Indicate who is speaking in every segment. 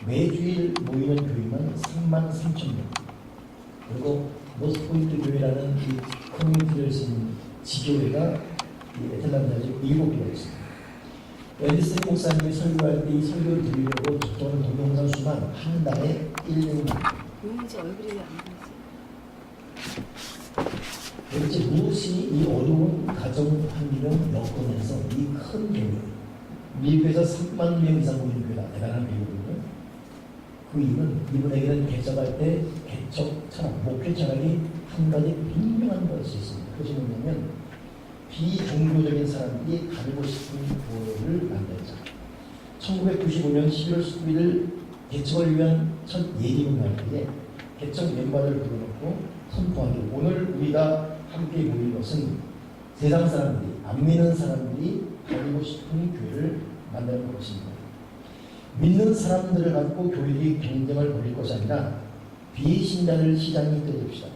Speaker 1: 매주일 모이는 교인은 33,000명. 그리고 노스포인트 교회라는 이 커뮤니티를 쓴 지교회가 이 애틀란타에 7개가 있습니다. 앤더슨 목사님이 설교할 때 이 설교를 드리려고 접촉하는 동영상 수만 한 달에 100명.
Speaker 2: 보이는지 얼굴이 안 보이지?
Speaker 1: 도대체 무엇이 이 어려운 가정 환경 여건에서 이 큰 교회, 미국에서 3만 명 이상 모이는 교회다. 대단한 교회거든요. 그 이유는 이분에게는 개척할 때 개척 철학, 목회 철학이 한 가지 분명한 것이 있습니다. 그것이 뭐냐면 비종교적인 사람들이 가지고 싶은 교회를 만들자. 1995년 11월 19일 개척을 위한 첫 예기문 날 때에 개척 멤버를 불러놓고 선포하기를 오늘 우리가 함께 모인 것은 세상 사람들이, 안 믿는 사람들이 가지고 싶은 교회를 만드는 것입니다. 믿는 사람들을 갖고 교회들이 경쟁을 벌일 것이 아니라 비신자를 시장에 떼줍시다.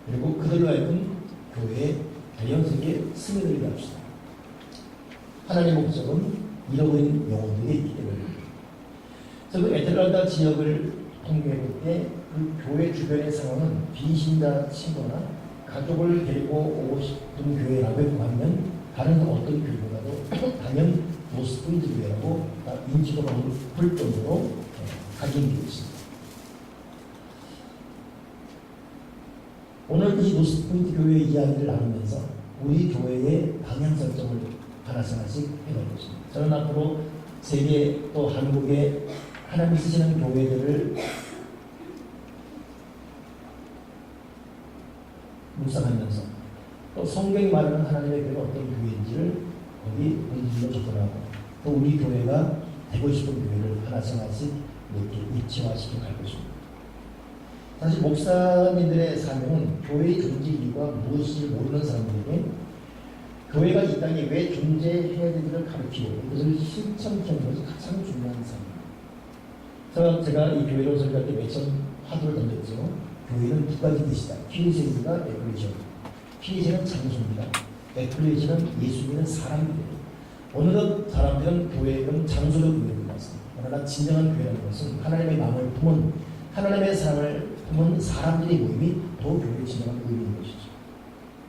Speaker 1: 그리고 그들로 하여금 교회에 대형세계에 스며들게 합시다. 하나님의 목적은 잃어버린 영혼들이 있기 때문입니다. 그 애틀란타 지역을 통계해볼 때 그 교회 주변의 상황은 비신자 친구나 가족을 데리고 오고 싶은 교회라고 하면 다른 어떤 교회보다도 당연 노스포인트 교회라고 인지도가 높을 정도로 각인되어 있습니다. 오늘 이 노스포인트 교회의 이야기를 나누면서 우리 교회의 방향 설정을 하나씩 해볼 것입니다. 저는 앞으로 세계 또 한국에 하나님 쓰시는 교회들을 묵상하면서 또 성경이 말하는 하나님의 교회가 어떤 교회인지를 거기 본질로 접근하고 또 우리 교회가 되고 싶은 교회를 하나씩 이렇게 입체화시켜 갈 것입니다. 사실 목사님들의 사명은 교회의 존재 이유가 무엇인지 모르는 사람들에게 교회가 이 땅에 왜 존재해야 되는지를 가르치고 그것을 실천하는 것이 가장 중요한 사명. 제가 이 교회로 설교할 때 매천 화두를 던졌죠. 교회는 두 가지 뜻이다. 키리세입니다. 에클레시아입니다. 키리세는 장소입니다. 에클레시아는 예수 믿는 사람들이에요. 어느덧 사람들은 교회는 장소적 의미를 받습니다. 그러나 진정한 교회라는 것은 하나님의 마음을 품은 하나님의 사랑을 품은 사람들의 모임이 더 교회의 진정한 의미인 것이죠.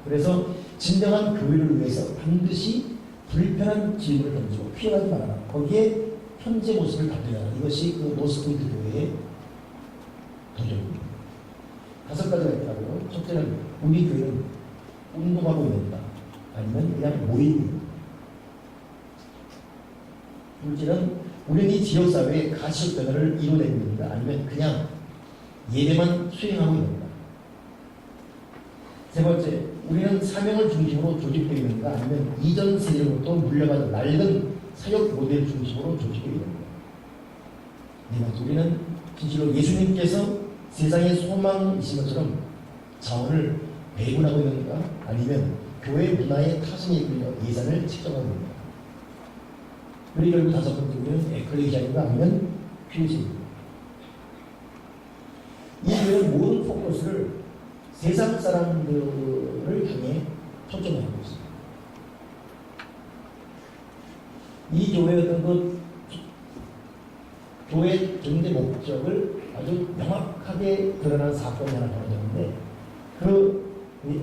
Speaker 1: 그래서 진정한 교회를 위해서 반드시 불편한 질문을 던지고 피해가지 말아라. 거기에 현재 모습을 답변하라. 이것이 그 노스포인트 교회의 도전입니다. 5가지가 있다고요. 첫째는 우리 교회는 운동하고 있는다. 아니면 그냥 모이고 있다. 둘째는 우리는 이 지역사회의 가치적 변화를 이뤄내고 있는가 아니면 그냥 예배만 수행하고 있는가. 세 번째, 우리는 사명을 중심으로 조직되어 있는가 아니면 이전 세대로부터 물려받은 낡은 사역 모델 중심으로 조직되어 있는가. 네 번째, 우리는 진실로 예수님께서 세상의 소망이신 것처럼 자원을 배분하고 있는가 아니면 교회 문화의 타성에 이끌려 예산을 책정하고 있는가. 그리고 결국 5번째 우리는 에클레시아인가 아니면 퀴리스입니다. 이 교회는 모든 포커스를 세상 사람들을 향해 초점하고 있습니다. 이 교회의 어떤 그 교회 존재 목적을 아주 명확하게 드러난 사건이 하나 벌어졌는데 그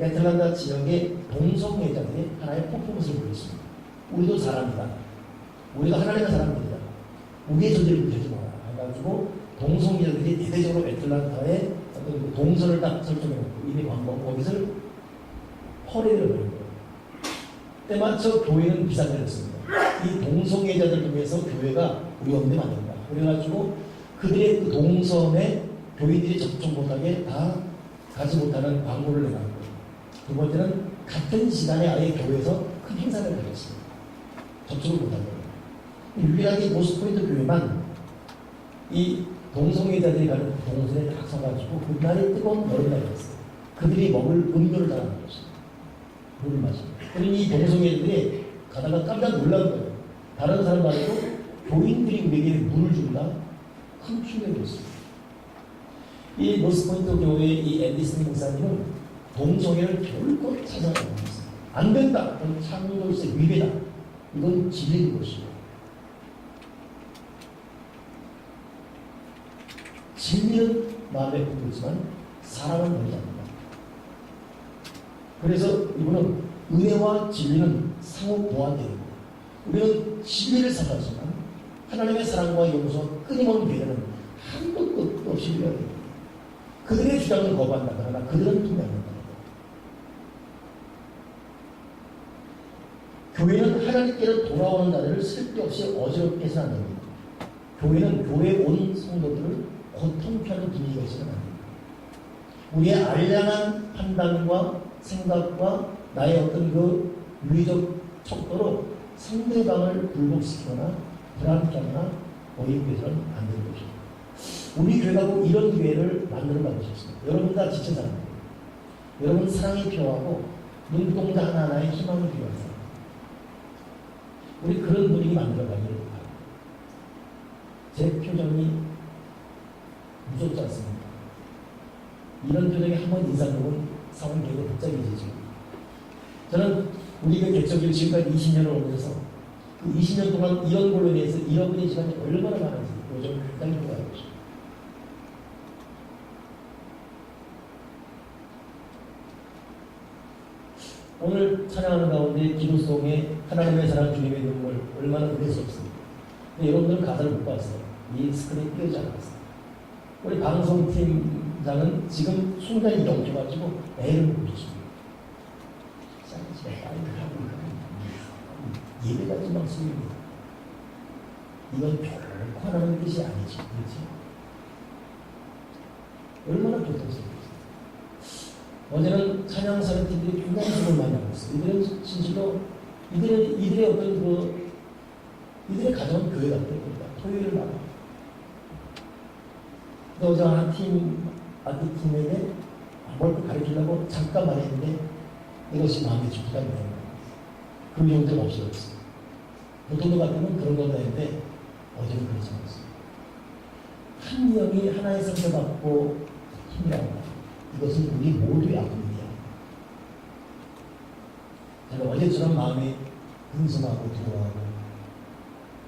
Speaker 1: 애틀란타 지역의 동성애자들이 하나의 퍼포먼스를 보였습니다. 우리도 사람이다. 우리가 하나님의 사람들이다. 우리의 존재를 부르지 마라. 해가지고 동성애자들이 대대적으로 애틀란타에 어떤 동선을 딱 설정해놓고 이미 거기서 퍼레이드를 벌인 거예요. 때마쳐 교회는 비상되었습니다. 이 동성애자들 중에서 교회가 우리 없는 데 맞는다. 그래가지고 그들의 그 동선에 교인들이 접촉 못하게 다 가지 못하는 광고를 내놨고, 두 번째는 같은 시간에 아예 교회에서 큰 행사를 가졌습니다. 접촉을 못하게. 유일하게 노스포인트 교회만 이 동성애자들이 가는 동선에 딱 서가지고 그날이 뜨거운 여름날이었어요. 그들이 먹을 음료를 다 하는 것입니다. 물을 마십니다. 그러니 이 동성애자들이 가다가 깜짝 놀란 거예요. 다른 사람 말고 교인들이 우리에게 물을 준다? 큰 충격이었습니다. 이 노스포인트 교회의 이 앤디슨 목사님은 동성애를 결코 찾아가지 않았습니다. 안 된다. 그건 창조로서의 위배다. 이건 진리인 것이고. 진리는 마음에 품고 있지만 사람은 버리지 않는다. 그래서 이분은 은혜와 진리는 상호 보완되는 거예요. 우리는 진리를 사랑하지만 하나님의 사랑과 용서와 끊임없는 배려는 한도 끝도 없이 이루어야 됩니다. 그들의 주장은 거부한다. 그러나 그들은 통합니다. 교회는 하나님께로 돌아오는 자들을 쓸데없이 어지럽게 해서는 안 됩니다. 교회는 교회에 온 성도들을 고통케 하는 분위기가 있어서는 안 됩니다. 우리의 알량한 판단과 생각과 나의 어떤 그 윤리적 척도로 상대방을 굴복시키거나 불안케하거나 오인해서는 안 되는 것입니다. 우리 교회가 꼭 이런 교회를 만들어가고 싶습니다. 여러분 다 지친 사람입니다. 여러분 사랑이 필요하고 눈동자 하나하나에 희망이 필요한 사람. 우리 그런 분위기 만들어가기를 바랍니다. 제 표정이 무섭지 않습니다. 이런 표정이 한번 인상 보면 상황이 되게 복잡해지죠. 저는 우리 교회 개척일 지금까지 20년을 오면서 그 20년 동안 이런 걸로 인해서 잃어버린 시간이 얼마나 많은지 요즘 굉장히 후회하고 있습니다. 오늘 찬양하는 가운데 기도송에 하나님의 사랑 주님의 눈물 얼마나 은혜스럽습니까? 근데 여러분들은 가사를 못 봤어요. 이 스크린이 띄어지 않았어요. 우리 방송팀장은 지금 순간 이동해가지고 매일 보고 있습니다. 예배가 좀 막습니다. 이건 결코 하나님의 뜻이 아니지. 그렇지? 얼마나 고통스럽겠어요. 어제는 찬양사는 팀들이 굉장히 힘을 많이 하고 있어요. 이들은 진실로 이들의 어떤 이들의 가정은 교회 같은 겁니다. 토요일을 나가. 근데 어제 한 아티팀에게 뭘 가르치려고 잠깐만 했는데 이것이 마음에 죽지가 않는 거예요. 그 용도가 없어졌어요. 보통도 같으면 그런 거다 했는데 어제는 그렇지 않았어요. 한 명이 하나의 상처받고 힘이라고 이것은 우리 모두의 아픔이야. 제가 어제처럼 마음이 근심하고 두려워하고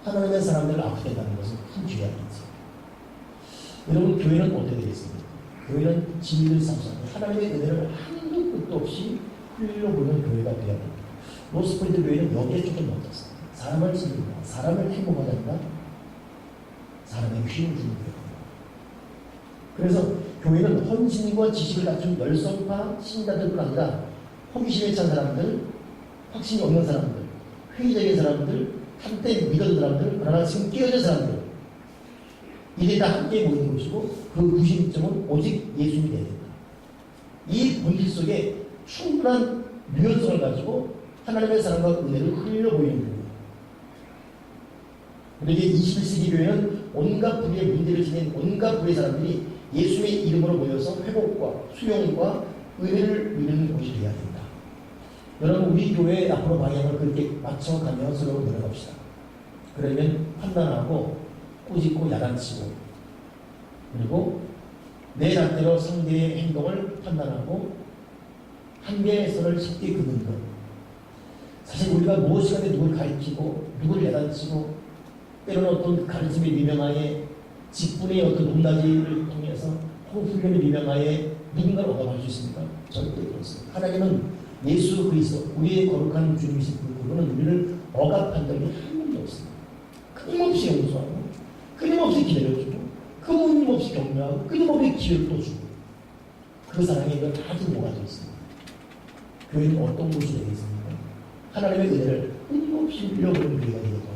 Speaker 1: 하나님의 사람들을 아프게 한다는 것은 큰 죄악이지. 여러분 교회는 어떻게 되겠습니까? 교회는 진리를 삼사하고 하나님의 은혜를 한도 끝도 없이 흘려보는 교회가 되어야 됩니다. 로스프리드 교회는 여기에 조금 넘었어요. 사람을 지킨다, 사람을 행복하게 한다, 사람의 힘을 주는 교회입니다. 그래서 교회는 헌신과 지식을 갖춘 열성파 신자들뿐 아니라 호기심에 찬 사람들, 확신이 없는 사람들, 회의적인 사람들, 한때 믿었던 사람들, 그러나 지금 깨어진 사람들, 이들이 다 함께 모이는 것이고 그 구심점은 오직 예수님이 되어야 된다. 이 본질 속에 충분한 유연성을 가지고 하나님의 사랑과 은혜를 흘려 보이는 겁니다. 그런데 21세기 교회는 온갖 부류의 문제를 지닌 온갖 부류의 사람들이 예수의 이름으로 모여서 회복과 수용과 은혜를 누리는 곳이 되어야 된다. 여러분 우리 교회의 앞으로 방향을 그렇게 맞춰가며 서로 노력합시다. 그러면 판단하고 꾸짖고 야단치고 그리고 내 잣대로 상대의 행동을 판단하고 한계의 선을 쉽게 긋는 것. 사실 우리가 무엇이간에 누굴 가르치고 누구를 야단치고 때로는 어떤 가르침의 미명하에 직분의 어떤 높낮이를 통해서 혹은 훈련의 미명하에 누군가를 억압할 수 있습니까? 절대 그렇습니다. 하나님은 예수 그리스도 우리의 거룩한 주님이신 그분은 우리를 억압한 적이 한 번도 없습니다. 끊임없이 용서하고 끊임없이 기다려주고 끊임없이 격려하고 끊임없이 기회를 또 주고 그 사랑에 이걸 아주 모아져 있습니다. 교회는 어떤 곳이 되겠습니까? 하나님의 은혜를 끊임없이 흘려보는 교회가 되겠다.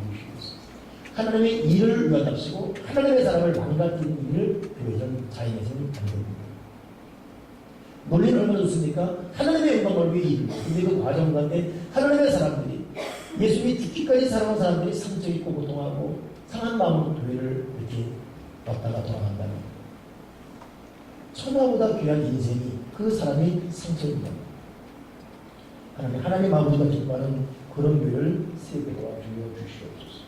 Speaker 1: 하나님의 일을 위하답시고 하나님의 사람을 망가뜨리는 일을 교회는 자행해서는 안 됩니다. 논리는 얼마나 좋습니까? 하나님의 영광을 위해 일을. 근데 그 과정 가운데 하나님의 사람들이 예수님이 죽기까지 사랑하는 사람들이 상처 있고 고통하고 상한 마음으로 교회를 이렇게 왔다가 돌아간다면 천하보다 귀한 인생이 그 사람이 상처입니다. 하나님 아버지가 기뻐하는 그런 교회를 세계도와 주여 주시옵소서.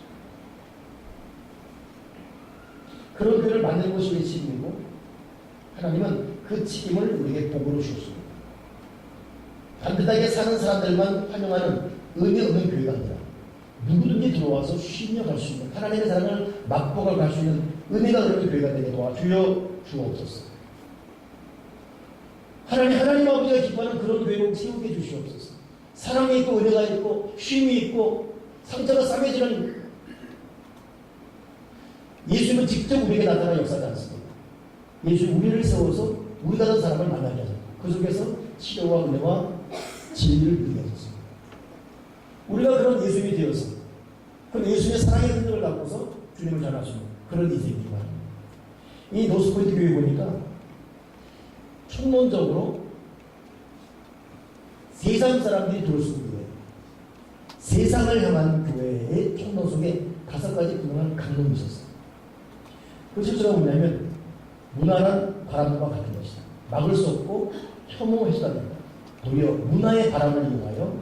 Speaker 1: 그런 교회를 만드는 것이 왜 책임이고 하나님은 그 책임을 우리에게 복으로 주셨습니다. 반듯하게 사는 사람들만 환영하는 의미 없는 교회가 아니라 누구든지 들어와서 쉬며 갈 수 있는 하나님의 사랑을 맛보가 갈 수 있는 은혜가 그런 교회가 되게 도와주여 주옵소서. 하나님 아버지가 기뻐하는 그런 교회를 세우게 주시옵소서. 사랑이 있고 은혜가 있고 쉼이 있고 상처가 싸매지는 예수님은 직접 우리에게 나타나 역사하지 않습니다. 예수 우리를 세워서 우리가 다른 사람을 만나게 하셨고 그 속에서 치료와 은혜와 진리를 누리게 하셨습니다. 우리가 그런 예수님이 되어서 그런 예수님의 사랑의 흔적을 갖고서 주님을 전하시는 그런 인생이기 바랍니다. 이 노스포인트 교회 보니까 총론적으로 세상 사람들이 들을 수 있는 교회, 세상을 향한 교회의 총론 속에 5가지 분명한 강론이 있었어요. 그 실제로 뭐냐면 문화란 바람과 같은 것이다. 막을 수 없고 혐오해서야 된다. 도리어 문화의 바람을 이용하여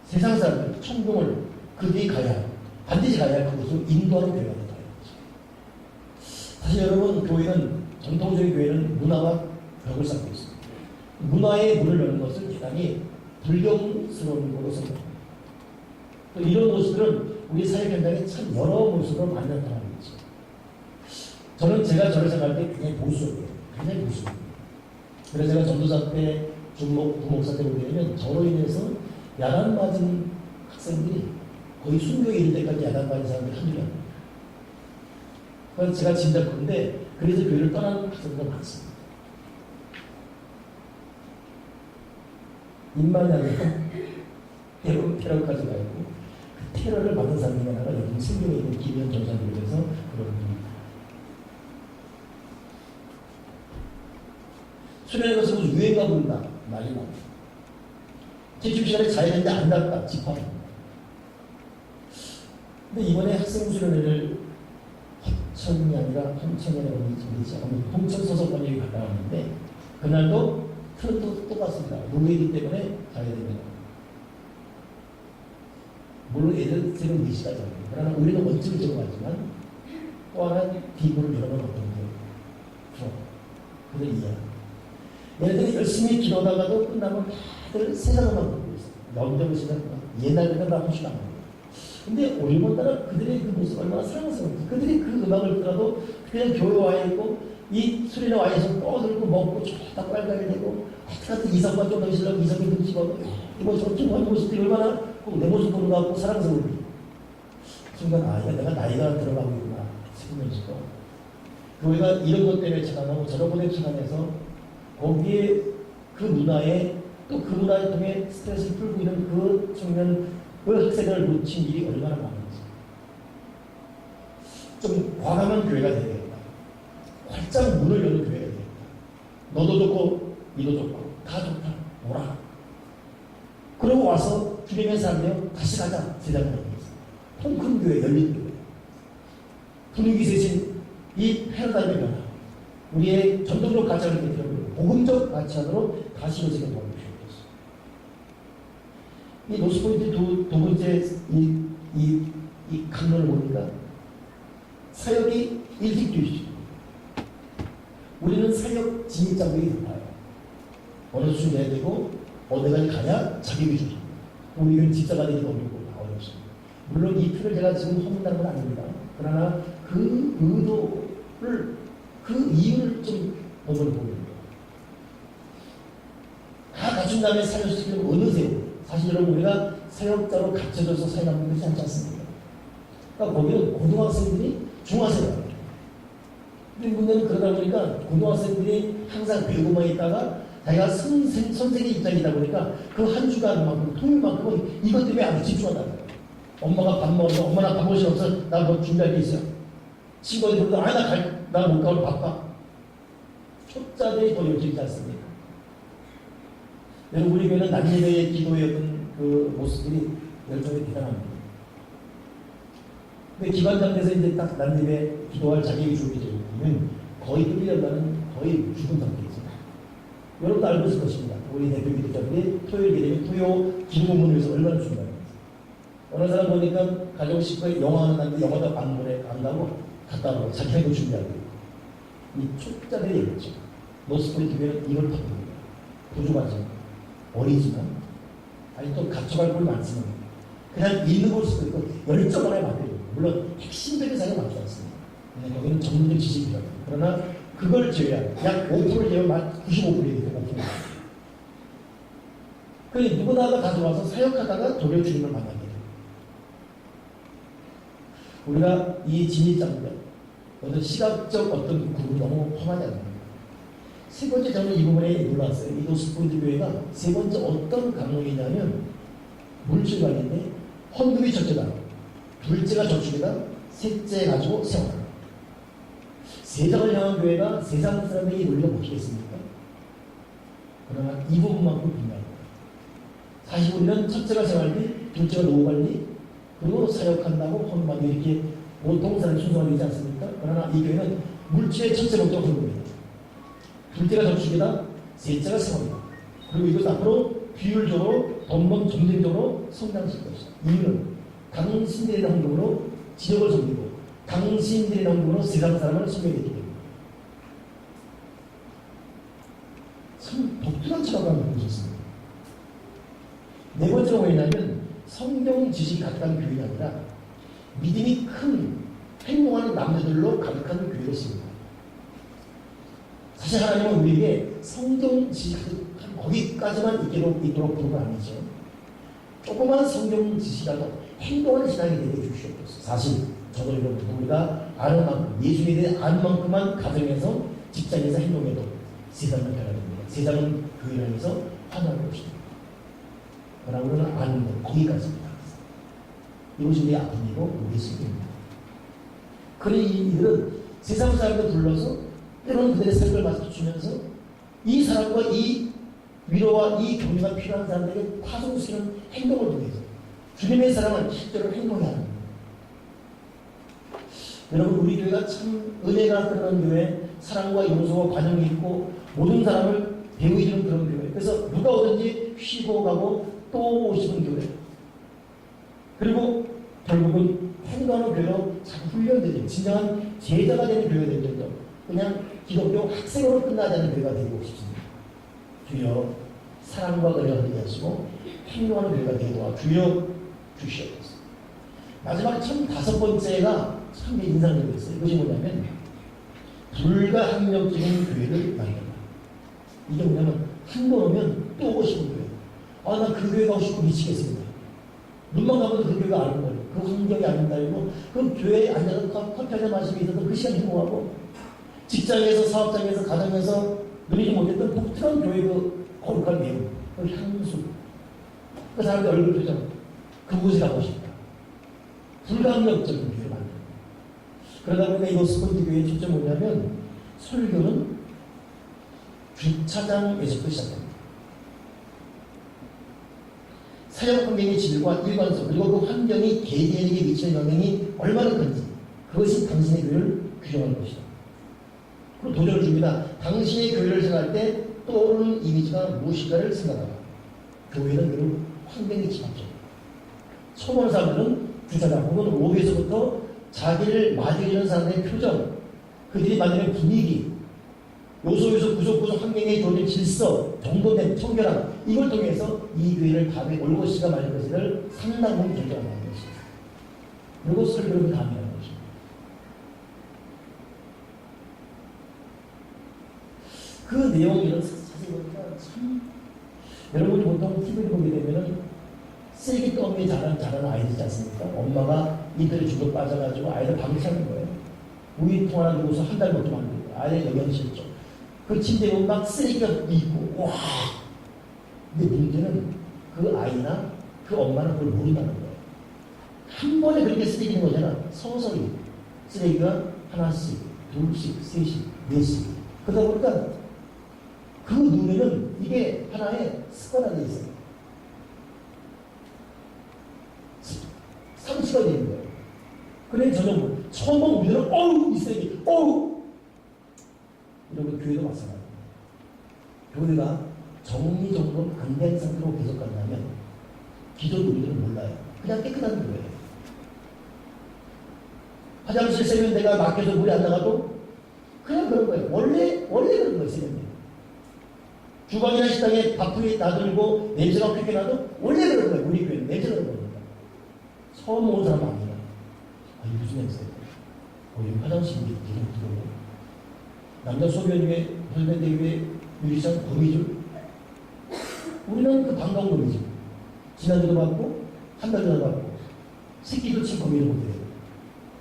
Speaker 1: 세상 사람들 천공을 그들이 가야 할, 반드시 가야 할 그곳으로 인도하는 교회가 된다. 사실 여러분 교회는 전통적인 교회는 문화와 벽을 쌓고 있습니다. 문화의 문을 여는 것을 대단히 불경스러운 걸로 생각합니다. 또 이런 모습들은 우리 사회 현장에 참 여러 모습으로 많이 나타나고 있죠. 저는 제가 저를 생각할 때 굉장히 보수적이에요. 굉장히 보수적이에요. 그래서 제가 전도사 때 부목사 때 보게 되면 저로 인해서 야단 맞은 학생들이 거의 순교에 이를 때까지 야단 맞은 사람들이 한둘이 아닙니다. 그건 제가 짐작컨대 그래서 교회를 떠나는 학생들이 많습니다. 입만이 아니라 테러까지 가 있고 그 테러를 받은 사람이 하나가 요즘 생명에 있는 김현 전사님에 대해서 그런 분입니다. 수련회 가서 무슨 유행가 부른다 난리 납니다. 제출 시간에 자야 되는데 안 갔다 집합합니다. 근데 이번에 학생 수련회를 홍천이 아니라 홍천이라고 어디지? 홍천 소속관역이 갔다 왔는데 그날도 트롯도 똑같습니다. 노예이기 때문에 자야 됩니다. 물론 애들 새벽 4시까지 합니다. 그러나 우리는 원칙을 정하지만 또 하나 비구를 열어놓은 어떤 게 그들 이해합니다. 얘네들이 열심히 기도하다가도 끝나면 다들 세상만 보고 있어요. 영접을 시작하면 옛날에는 다 훨씬 안 합니다. 근데 오늘따라 그들의 그 모습 얼마나 사랑스러운지 그들이 그 음악을 듣더라도 그냥 교회 와 있고 이 수련회 와 있어서 떠들고 먹고 다 빨가게 되고 같은 이성만 좀 더 있으려고 이성이 좀 집어도 이거 저쪽 하는 모습들이 얼마나 꼭 내 모습 보는 것 같고 사랑스러운지 순간 아 이거 내가 나이가 들어가고 있구나 싶으면서도 교회가 이런 것 때문에 착안하고 저런 것에 착안해서 거기에 그 문화에 또 그 문화를 통해 스트레스를 풀고 있는 그 청년 그 학생을 놓친 일이 얼마나 많은지 좀 과감한 교회가 되겠다. 활짝 문을 여는 교회가 되겠다. 너도 좋고 이도 좋고 다 좋다. 오라. 그러고 와서 주님의 사람이요 다시 가자. 세상을 향해서 통큰 교회 열린 교회 분위기 세신 이 패러다임의 변화 우리의 전통적 가치를 깨뜨려 복음적 가치관으로 다시 요새가 도와주시옵소서. 이 노스포인트 두 번째 이 강론을 보니까 사역이 일직주의죠. 우리는 사역 진입장벽이 높아요. 어느 수준 해야 되고 어디까지 가야 자격이 주죠. 우리는 집사가 되기도 어렵고 어렵습니다. 물론 이 틀을 제가 지금 허문다는 건 아닙니다. 그러나 그 의도를 그 이유를 좀 먼저 보겠습니다. 다 갖춘 다음에 사역시키는 어느 세우 사실 여러분 우리가 사역자로 갇혀져서 사역하는 것이 않지 않습니까? 그러니까 거기는 고등학생들이 중학생이에요. 근데 문제는 그러다 보니까 고등학생들이 항상 배우고만 있다가 자기가 선생의 입장이다 보니까 그 한 주간만큼 통일만큼은 이것 때문에 아주 집중한다. 엄마가 밥 먹어서 엄마 나 밥 먹을 시 없어. 나 뭐 준비할 게 있어. 친구들이 그러다 나 못 가고 바빠. 초짜들이 더 열정이지 않습니까? 여러분 우리 교회는 남예배의 기도의 어떤 그 모습들이 열정이 대단합니다. 근데 기관장에서 이제 딱 남예배 기도할 자격이 주어지게 되면 거의 끌려가는 거의 죽은 상태이죠. 여러분도 알고 있을 것입니다. 우리 대표 기도자들이 토요일 되면 토요 기도문을 위해서 얼마나 준비합니다. 어느 사람 보니까 가족 식구에 영화하는 날인데 영화도 안 가고 갔다 오고 자기 행동 준비하고 이 초짜들이 있죠. 노스포인트 교회는 이걸 타고 있는 거예요. 부족하지만 어리지만 아니 또 갖춰갈 걸 많지만 그냥 있는 걸 수도 있고 열정 하나에 맞대요. 물론 핵심적인 사역은 맞지 않습니다. 거기는 전문적 지식이라고. 그러나 그걸 제외한 약 5%를 제외하면 95%이기 때문에 5%. 그러니 누구나가 가져와서 사역하다가 도리어 주님을 만나게 돼요. 우리가 이 진입장벽, 어떤 시각적 어떤 구분이 너무 험하지 않나요? 세 번째 저는 이 부분에 놀랐어요. 이 노스포인트 교회가 세 번째 어떤 강론이냐면 물질관인데 헌금이 첫째다. 둘째가 저축이다. 셋째 가지고 세워라. 세상을 향한 교회가 세상 사람에게 논리가 먹히겠습니까? 그러나 이 부분만큼 중요합니다. 사실 우리는 첫째가 생활비, 둘째가 노후관리, 그리고 사역한다고 헌금하고 이렇게 보통 사람이 순서가 되지 않습니까? 그러나 이 교회는 물질의 첫째 목적은 헌금입니다. 둘째가 저축이다, 셋째가 생활이다. 그리고 이것 앞으로 비율적으로, 전쟁적으로 성장실 것이다. 이유는 당신들의 헌금으로 지역을 섬기고 당신들의 헌금으로 세상 사람을 섬기게 되기 때문입니다. 참 독특한 철학을 보셨습니다. 네 번째가 뭐냐면 성경 지식이 가득한 교회가 아니라 믿음이 큰 행동하는 남자들로 가득한 교회를 씁니다. 사실 하나님은 우리에게 성경 지식 거기까지만 있도록 부른 건 아니죠. 조그만 성경 지식이라도 행동하는 신앙이 되게 주시옵소서. 사실 저도 여러분 우리가 아는 만큼 예수님에 대해 아는 만큼만 가정에서 직장에서 행동해도 세상은 변화됩니다. 세상은 교회를 향해서 환호할 것입니다. 그러나 우리는 아는 것 거기까지입니다. 이것이 우리의 아픔이고 우리의 슬픔입니다. 그러니 이들은 세상 사람들 불러서 때로는 그들의 삶을 맞춰주면서 이 사람과 이 위로와 이 격려가 필요한 사람들에게 파송시키는 행동을 통해서 주님의 사랑은 실제로 행동해야 합니다. 여러분 우리 교회가 참 은혜가 흐르는 교회, 사랑과 용서와 관용이 있고 모든 사람을 배우해주는 그런 교회. 그래서 누가 오든지 쉬고 가고 또 오시는 교회. 그리고 결국은 행동하는 교회로 잘 훈련되죠. 진정한 제자가 되는 교회가 될 정도. 그냥 기독교 학생으로 끝나지 않는 교회가 되고 싶습니다. 주여 사랑과 은혜가 되게 하시고 행동하는 교회가 되게 도와 주여 주시옵소서. 마지막 참 다섯 번째가 참 인상적이었어요. 이것이 뭐냐면 불가항력적인 교회를 만든다. 이게 뭐냐면 한 번 오면 또 오고 싶은 교회. 아, 난 그 교회 가고 싶고 미치겠습니다. 눈만 가면 그 교회가 아는 거예요. 그 환경이 아닌다고 그 교회에 앉아서 커피 한잔 마시고 있어도 그 시간 행복하고 직장에서 사업장에서 가정에서 누리지 못했던 독특한 교회 그 거룩한 내용, 그 향수, 그 사람의 얼굴 표정, 그곳에 가고 싶다. 불가항력적인 교회를 만든다. 그러다 보니까 이 노스포인트 교회의 초점이 뭐냐면 설교는 주차장에서부터 시작합니다. 사역 환경의 질과 일관성 그리고 그 환경이 개개인에게 미치는 영향이 얼마나 큰지 그것이 당신의 교회를 규정하는 것이다. 그리고 도전을 줍니다. 당신의 교회를 생각할 때 떠오르는 이미지가 무엇인가를 생각하라. 교회는 결국 환경이 집합적이다. 처음 오는 사람들은 주차장 혹은 로비에서부터 자기를 맞이해주는 사람들의 표정, 그들이 만드는 분위기, 요소 구석구석 환경에 주어진 질서, 정돈된 청결함 이걸 통해서 이 교회를 다음에 올것이가 말할 것을 상당 부분 결정하는 것입니다. 그리고 설교를 다음이라는 것입니다. 그 내용이 사실 보니까 참 여러분이 보통 TV를 보게 되면은 쓰레기 더미에 자란 아이들이지 않습니까? 엄마가 이들을 죽어 빠져가지고 아이들 방치하는 거예요. 우유통 하나 들고서 한 달 먹지 말는 거예요. 아이들 영양실조. 그 침대에 보면 막 쓰레기가 있고, 와! 근데 문제는 그 아이나 그 엄마는 그걸 모른다는 거예요. 한 번에 그렇게 쓰레기 있는 거잖아. 서서히 쓰레기가 하나씩, 둘씩, 셋씩, 넷씩. 그러다 보니까 그 눈에는 이게 하나의 습관화되어 있어요. 상처가 되는 거예요. 그래 저녁 처음 보면 우리는 어우 이 쓰레기 어우 이러면 교회도 마찬가지입니다. 교회가 정리정돈 안 된 상태로 계속 간다면 기존 우리들은 몰라요. 그냥 깨끗한 거예요. 화장실 세면대가 막혀서 물이 안 나가도 그냥 그런 거예요. 원래 그런 거예요. 세면대. 주방이나 식당에 밥풀이 나들고 냄새가 퀴게 나도 원래 그런 거예요. 우리 교회는 냄새가 그런 겁니다. 처음 온 사람은 아니에요. 아니 무슨 냄새? 여기 화장실이 이름 들어요. 남자 소변 위에 혈변대 위에 유리창 거미줄. 우리는 그 반가운 거미줄. 지난주도 받고 한 달 전에 받고 새끼도 친 거미를 못해요.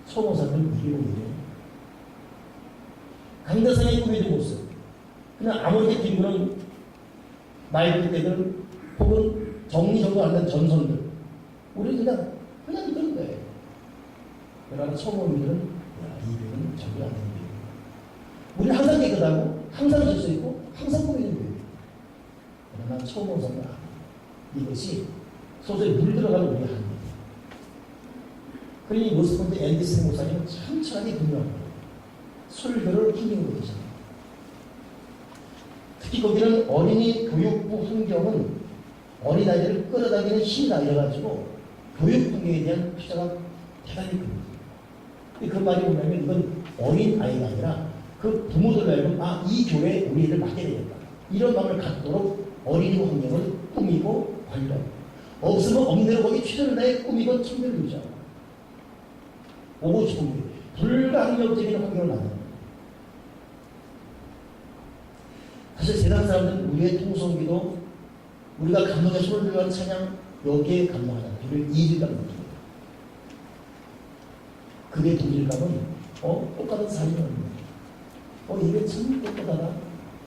Speaker 1: 처음 온 사람은 이게 거미죠. 강대상의 꿈에도 못 써. 그냥 아무리 뒷문은 나이 때들 혹은 정리정돈 안 된 전선들. 우리는 그냥 그런 거예요. 그러나 처음 온 이들은 이 병은 적응 안 되는 병이에요. 우리는 항상 깨끗하고 항상 질 수 있고 항상 꿈이 있는 병이에요. 그러나 처음 온 사람은 이것이 소설에 물들어가는 우리가 합니다. 그러니 모스콘드 앤디슨 목사님은 참 철학이 분명합니다. 설교를 힘입는 것이잖아요. 특히 거기는 어린이 교육부 환경은 어린아이들을 끌어당기는 힘이 날려가지고 교육 환경에 대한 투자가 대단히 큽니다. 그 말이 뭐냐면 이건 어린아이가 아니라 그 부모들로 하여금 이 교회에 우리 애들 맡게 되겠다. 이런 마음을 갖도록 어린이 환경을 꾸미고 관리하고 없으면 없는 거기 최선을 다해 꾸미고 청결을 유지하고 오고 싶은 게 불가항력적인 환경을 만듭니다. 사실 세상 사람들은 우리의 통성기도 우리가 감동의 손을 들고 하는 찬양 여기에 감동하잖아요. 그걸 이질감 느낍니다. 그게 동질감은 똑같은 사람이랍니다. 이게 참 똑똑하다.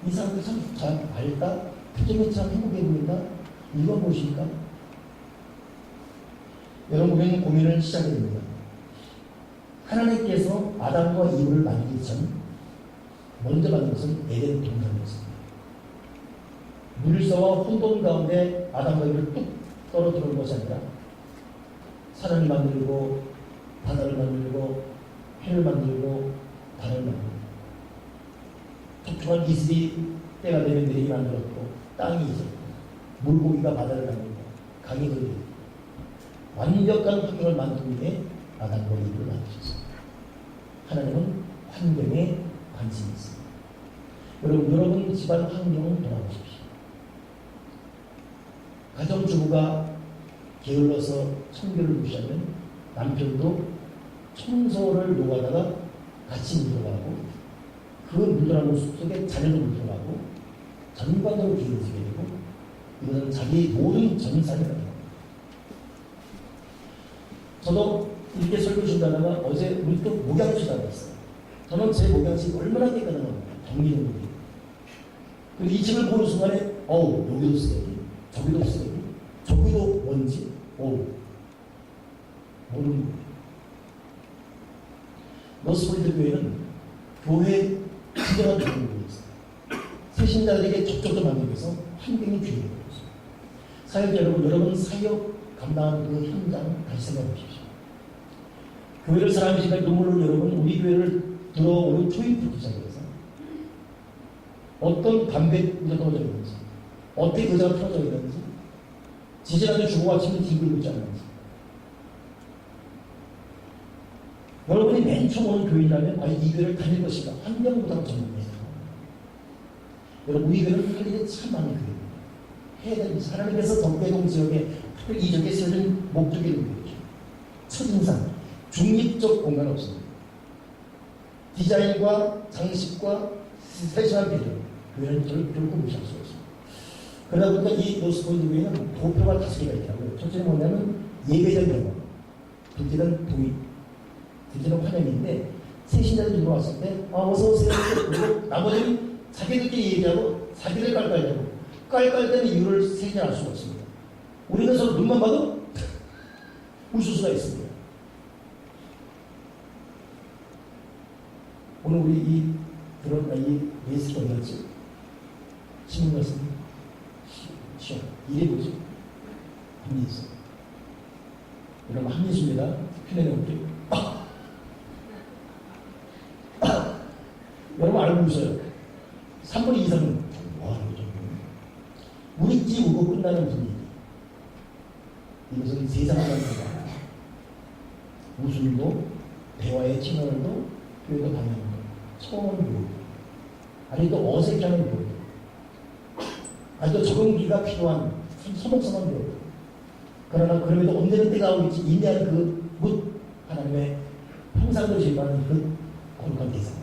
Speaker 1: 이 사람들 참 잘 알다. 표정이 참 행복해 보인다. 이건 무엇일까? 여러분 우리는 고민을 시작해 됩니다. 하나님께서 아담과 이브를 만들기 전 먼저 만든 것은 에덴 동산이었습니다. 물서와 혼돈 가운데 아담과 이브를 뚝 떨어뜨리는 것이 아니라 산을 만들고 바다를 만들고 해를 만들고 달을 만들고 촉촉한 이슬이 때가 되면 내리 만들었고 땅이 있었고 물고기가 바다를 만들고 강이 흐르고 완벽한 환경을 만든 후에 아담과 이브를 만드셨습니다. 하나님은 환경에 관심이 있습니다. 여러분 집안 환경을 돌아보십시오. 가정주부가 게을러서 청결을 무시하면 남편도 청소를 요구하다가 같이 물들어가고 그 물들어가는 숲 속에 자녀도 물들어가고 전반적으로 게을러지게 되고 이것은 자기 모든 전산이 가능합니다. 저도 이렇게 설교 준다다가 어제 문득 목양식 다녔어요. 저는 제 목양식이 얼마나 깨끗한가 정리정돈이. 그리고 이 책을 보는 순간에 여기도 쓰레기 저기도 쓰레기 저기도 먼지 모르는 거예요. 노스폴리드 교회는 교회 진정한 교회가 있어요. 새신자들에게 접촉도 만들기 위해서 환경이 필요해요. 사역자 여러분 사역 감당하는 그 현장 다시 생각해 보십시오. 교회를 사랑하시니까 눈물을 여러분 우리 교회를 들어오는 초입부터 시작해서 어떤 담배 문제가 떨어져 있는지 어떻게 의자가 틀어져 있는지 지지난주 주고 아침에 뒹굴고 있지 않는지 여러분이 맨 처음 오는 교회라면 과연 이 교회를 다닐 것인가 환경보다 전문이에요. 여러분 우리 교회는 할 일이 참 많은 교회입니다. 해야 되는 것이 하나님께서 덕배동 지역에 특별히 이적에 쓰여진 목적이 교회죠. 첫인상 중립적 공간 없습니다. 디자인과 장식과 세심한 비교 교회는 결코 무시할 수가 없습니다. 그러다 보니까 이 노스폴리드 교회는 도표가 5개가 있더라고요. 첫째는 뭐냐면 예배적 영광, 둘째는 도입, 둘째는 환영인데 새신자들이 들어왔을 때 어서오세요 그리고 나머지는 자기들끼리 얘기하고 자기들 깔깔대고 깔깔대는 이유를 세진할 수가 없습니다. 우리는 서로 눈만 봐도 웃을 수가 있습니다. 오늘 우리 이 예수가 어디였지? 신문 말씀 시험 이래 보죠. 한민수 여러분 한민수입니다. 흉내내 볼게요. 여러분 알고 있어요. 3분의 2 이상은 뭐하는 거죠? 우리끼리 우고 끝나는 분위기. 이것은 세상을 만든다. 웃음도 대화의 채널도 교회도 방향도 처음 교육. 아니도 어색해하는 교육. 아니도 적응기가 필요한 소목성한 교육. 그러나 그럼에도 언제는 때가 오겠지 인내하는 그 묻 하나님의 사람들이 제기하는 그 거룩한 대상,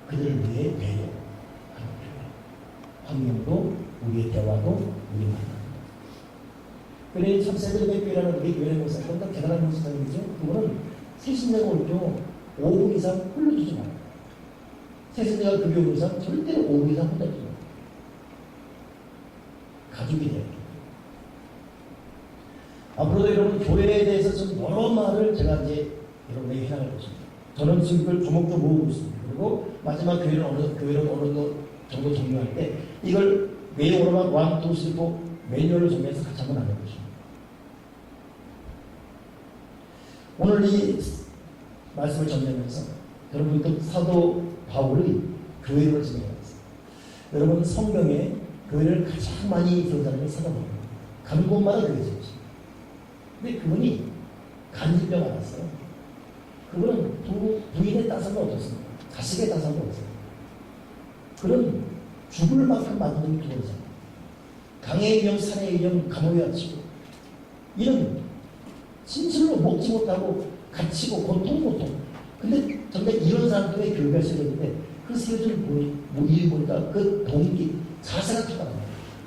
Speaker 1: 그들을 위해 배려하는 교회. 환경도, 우리의 대화도, 우리 만남. 그래 참 세드리의 교회라는 우리 교회의 목사, 그건 대단한 목사님이죠. 그거는 세신자가 올죠 5분 이상 흘러주지 말아요. 세신자가 그 교회 이상 절대로 5분 이상 흘러주지 말아요. 가족이 돼요. 앞으로도 여러분 교회에 대해서 좀 여러 말을 제가 이제 여러분에게 해나갈 것입니다. 저는 지금 그걸 조목조목 모으고 있습니다. 그리고 마지막 교회를 어느 정도 정리할 때 이걸 내용으로만 1, 2, 3, 4 매뉴얼을 정리해서 같이 한번 나눠 보십니다. 오늘 이 말씀을 정리하면서 여러분 또 사도 바울이 교회를 진행했어요. 여러분 성경에 교회를 가장 많이 들은 사람이 사도 바울입니다. 가는 곳마다 교회 지었습니다. 근데 그분이 간질병 알았어요. 그분은 부인의 따사가 없었습니다. 자식의 따사가 없었어요. 그런 죽을 만큼 만드는 두번이잖아요. 강의 위험, 산의 위험, 감옥에 갇히고 이런 진실로 먹지 못하고 갇히고 고통. 근데 정말 이런 사람들의 교회가 세워졌는데 그 세워진 이유 보니까 그 동기, 자세가 틀어요.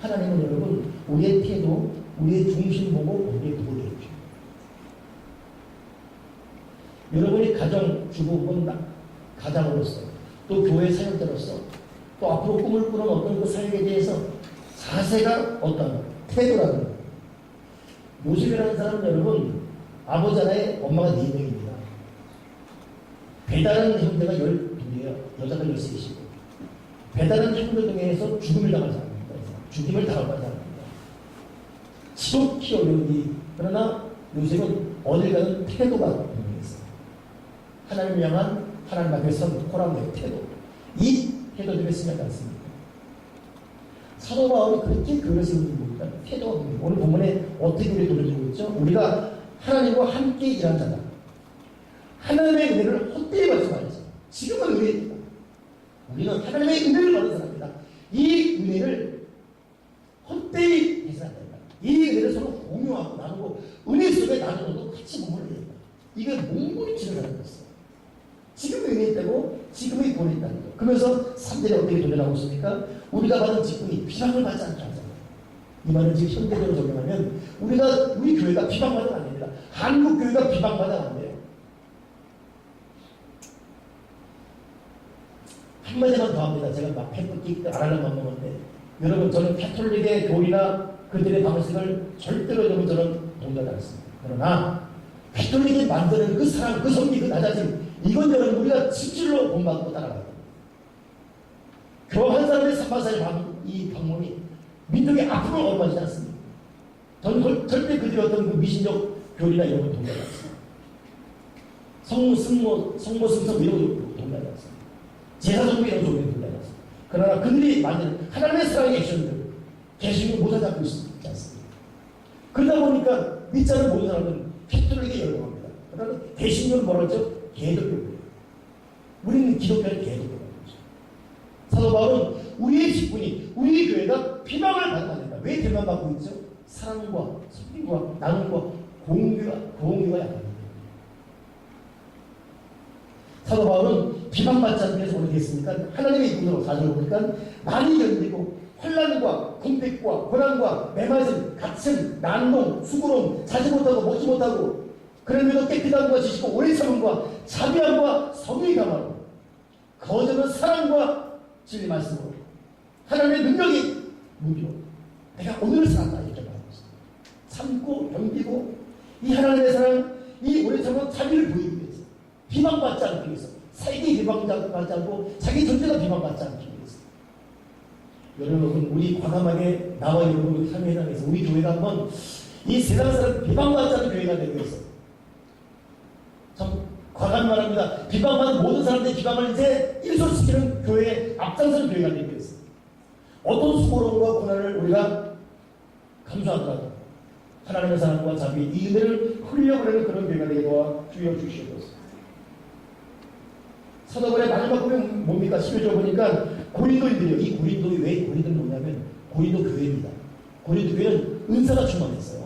Speaker 1: 하나님은 여러분 우리의 태도, 우리의 중심 보고 우리의 도를 해주죠. 여러분이 가정 주부분 가장으로서 또 교회 사역자로서 또 앞으로 꿈을 꾸는 어떤 그 사역에 대해서 자세가 어떤 태도라는 거예요. 요셉이라는 사람은 여러분 아버지 하나에 엄마가 4명입니다. 배다른 형제가 12이에요. 여자가 13이시고 배다른 형제 중에서 죽음을 당한 사람입니다. 죽임을 당할 사람입니다. 지독히 어려운 일. 그러나 요셉은 어딜 가든 태도가 분명했어요. 하나님을 향한 하나님 앞에 선 호랑이의 태도. 이 태도 때문에 쓰지 않습니다. 사도 바울이 그렇게 교회를 세우는 겁니다. 태도가 분명해요. 오늘 본문에 어떻게 우리 돌려주고 있죠? 우리가 하나님과 함께 일한 자다. 하나님의 은혜를 헛되이 받지 말자. 지금은 은혜입니다. 우리는 하나님의 은혜를 받은 사람입니다. 이 은혜를 헛되이 해서는 안 된다. 이 은혜를 서로 공유하고 나누고 은혜 속에 나누어도 같이 몸을 내다. 이게 몸부림치는 거였어요. 지금의 은혜 있다고 지금의 본이 있다는 거. 그러면서 3대를 어떻게 돌려나오고 있습니까? 우리가 받은 직분이 비방을 받지 않게 하잖아요. 이 말은 지금 현대적으로 적용하면 우리 교회가 비방받으면 안 됩니다. 한국 교회가 비방받으면 안 돼요. 한마디만 더 합니다. 제가 막 팬분께 안 하려고 한 건데 여러분 저는 캐톨릭의 교리나 그들의 방식을 절대로 여러분 저는 동의하지 않습니다. 그러나 캐톨릭이 만드는 그 사랑, 그 성기, 그 낮아짐 이건 여러분 우리가 진실로 본받고 따라가야 됩니다. 교황 한 사람의 3박 4일 이 방문이 민족의 앞으로 얼마지 않습니다. 저는 절대 그들의 어떤 그 미신적 교리나 이런 걸 동의하지 않습니다. 성모, 승성 이런 걸 동의하지 않습니다. 제사정비 이런 걸 동의하지 않습니다. 그러나 그들이 만드는 하나님의 사랑의 액션들 개신교 모자 잡고 있지 않습니다. 그러다 보니까 믿지 않는 모든 사람은 캐톨릭에 열광합니다. 그러나 개신교는 뭐라 그러죠? 개독교예요. 우리는 기독교는 개독교라고 그러죠. 사도 바울은 우리의 직분이 우리 교회가 비방을 받으면 안 된다. 왜 비방받고 있죠? 사랑과 섬김과 나눔과 공유가 약합니다. 사도 바울은 비방받지 않기 위해서 어떻게 했습니까? 하나님의 이름으로 가지고 보니까 많이 견디고 환난과 공백과 고난과 매맞음, 갇힘, 난동, 수고로움, 자지 못하고 먹지 못하고 그러면서 깨끗함과 지식과 오래 참음과 자비함과 성의의 감화로 거저는 사랑과 진리 말씀으로 하나님의 능력이 무기로 내가 오늘을 살았다 이렇게 말하고 있습니다. 참고 견디고 이 하나님의 사랑 이 오래 참은 자비를 보이기 위해서 비방받지 않기 위해서 세계 비방받지 않고 자기 존재가 비방받지 않기 위해서 여러분 우리 과감하게 나와 여러분 참여해당해서 우리 교회가 한번 이 세상 사람 비방받지 않는 교회가 되기 위해서 참 과감히 말합니다. 비방받는 모든 사람들의 비방을 이제 일소시키는 교회에 앞장서는 교회가 되기 위해서 어떤 수고로움과 고난을 우리가 감수하더라도 하나님의 사랑과 자비 이 은혜를 흘려보내는 그런 교회가 되게 도와 주여 주시옵소서. 사도벌의 마지막 보면 뭡니까? 11절 보니까 고린도인들이요. 이 고린도이 왜 고린도는 뭐냐면 고린도 교회입니다. 고린도 교회는 은사가 충만했어요.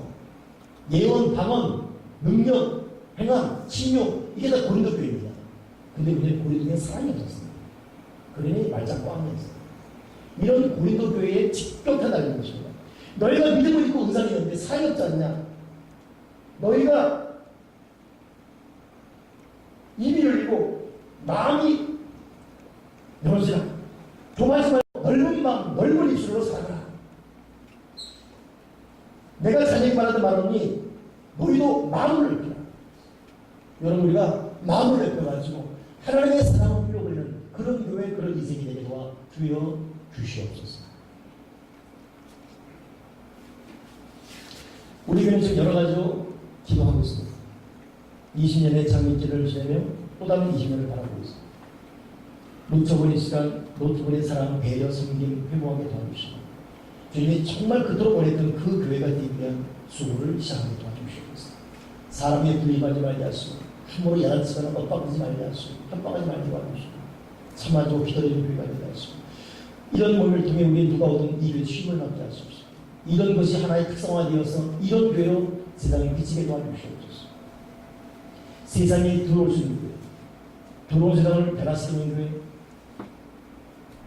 Speaker 1: 예언, 방언, 능력, 행함, 신용 이게 다 고린도 교회입니다. 근데 우리 고린도에 사랑이 없었습니다. 그러니 말짱 꽝이었어요. 이런 고린도 교회에 직격하다는 것입니다. 너희가 믿음을 입고 은사를 있는데 사랑이 없지 않냐? 너희가 입이 열리고 마음이 열어지라. 도마지 말고 넓은 마음, 넓은 입술로 살아라. 내가 자네에게 말하던 말하니 너희도 마음을 넓히라. 여러분, 우리가 마음을 넓혀가지고 하나님의 사랑을 흘려버리는 그런 교회, 그런 인생이 되게 도와 주여 주시옵소서. 우리 교회는 지금 여러 가지로 기도하고 있습니다. 20년의 장밋길을 지내며 또 다른 20년을 바라보고 있습니다. 놓쳐버린 시간, 놓쳐버린 사랑, 배려, 섬김, 회복하게 도와주시고 주님이 정말 그토록 원했던 그 교회가 되기 위한 수고를 시작하게 도와주시옵소서. 사람에 불리하지 말게 하시고 함부로 야단치거나 엇박하지 말게 하시고 협박하지 말게 도와주시고 참아주고 기다리는 교회가 되게 하시고 이런 몸을 통해 우리 누가 오든 이 교회 쉼을 받게 하십시오. 이런 것이 하나의 특성화되어서 이런 교회로 세상에 비치게 도와주시옵소서. 세상에 들어올 수 있는 교회, 들어온 세상을 변화시키는 교회,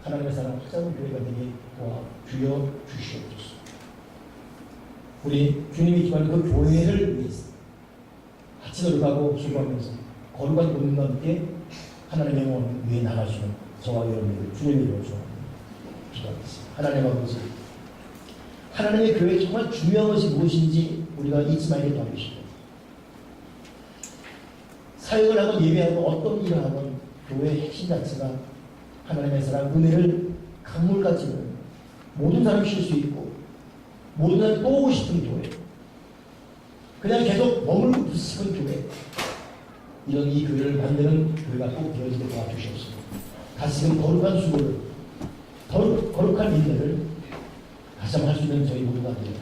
Speaker 1: 하나님의 사랑 확장한 교회가 되게 도와주여 주시옵소서. 우리 주님이 기뻐하는 그 교회를 위해서 같이 노력하고 수고하면서 거룩한 본능과 함께 하나님의 영광을 위해 나가시는 저와 여러분들 주님의 이름으로 기도하겠습니다. 하나님 아버지, 하나님의 교회에 정말 중요한 것이 무엇인지 우리가 잊지 말게 도와주시고 사역을 하건 예배하건 어떤 일을 하건 교회의 핵심 자체가 하나님의 사랑, 은혜를 강물같이 보는 모든 사람이 쉴 수 있고 모든 사람이 또 오고 싶은 교회, 그냥 계속 머물고 싶은 교회, 이런 이 교회를 만드는 교회가 꼭 되어지게 도와주시옵소서. 다시금 거룩한 수고를, 거룩한 인내를 다시 한번 할 수 있는 저희 모두가 되어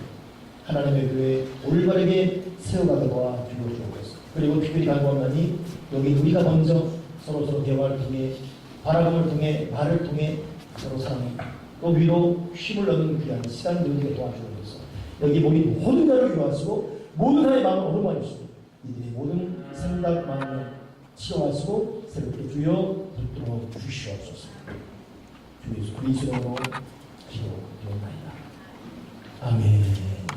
Speaker 1: 하나님의 교회 올바르게 세워가게 도와주옵소서. 그리고 특별히 간구하나니 여기 우리가 먼저 서로 대화를 통해 바라봄을 통해 말을 통해 서로 사랑해 또 위로 힘을 얻는 귀한 시간 되게 도와주옵소서. 여기 모인 모든 자를 위로하시고 모든 사람의 마음을 어루만해 주시고 이들의 모든 생각 마음을 치료하시고 새롭게 주여 붙들어 주시옵소서. 주 예수 그리스도로 기도드리옵나이다. 아멘.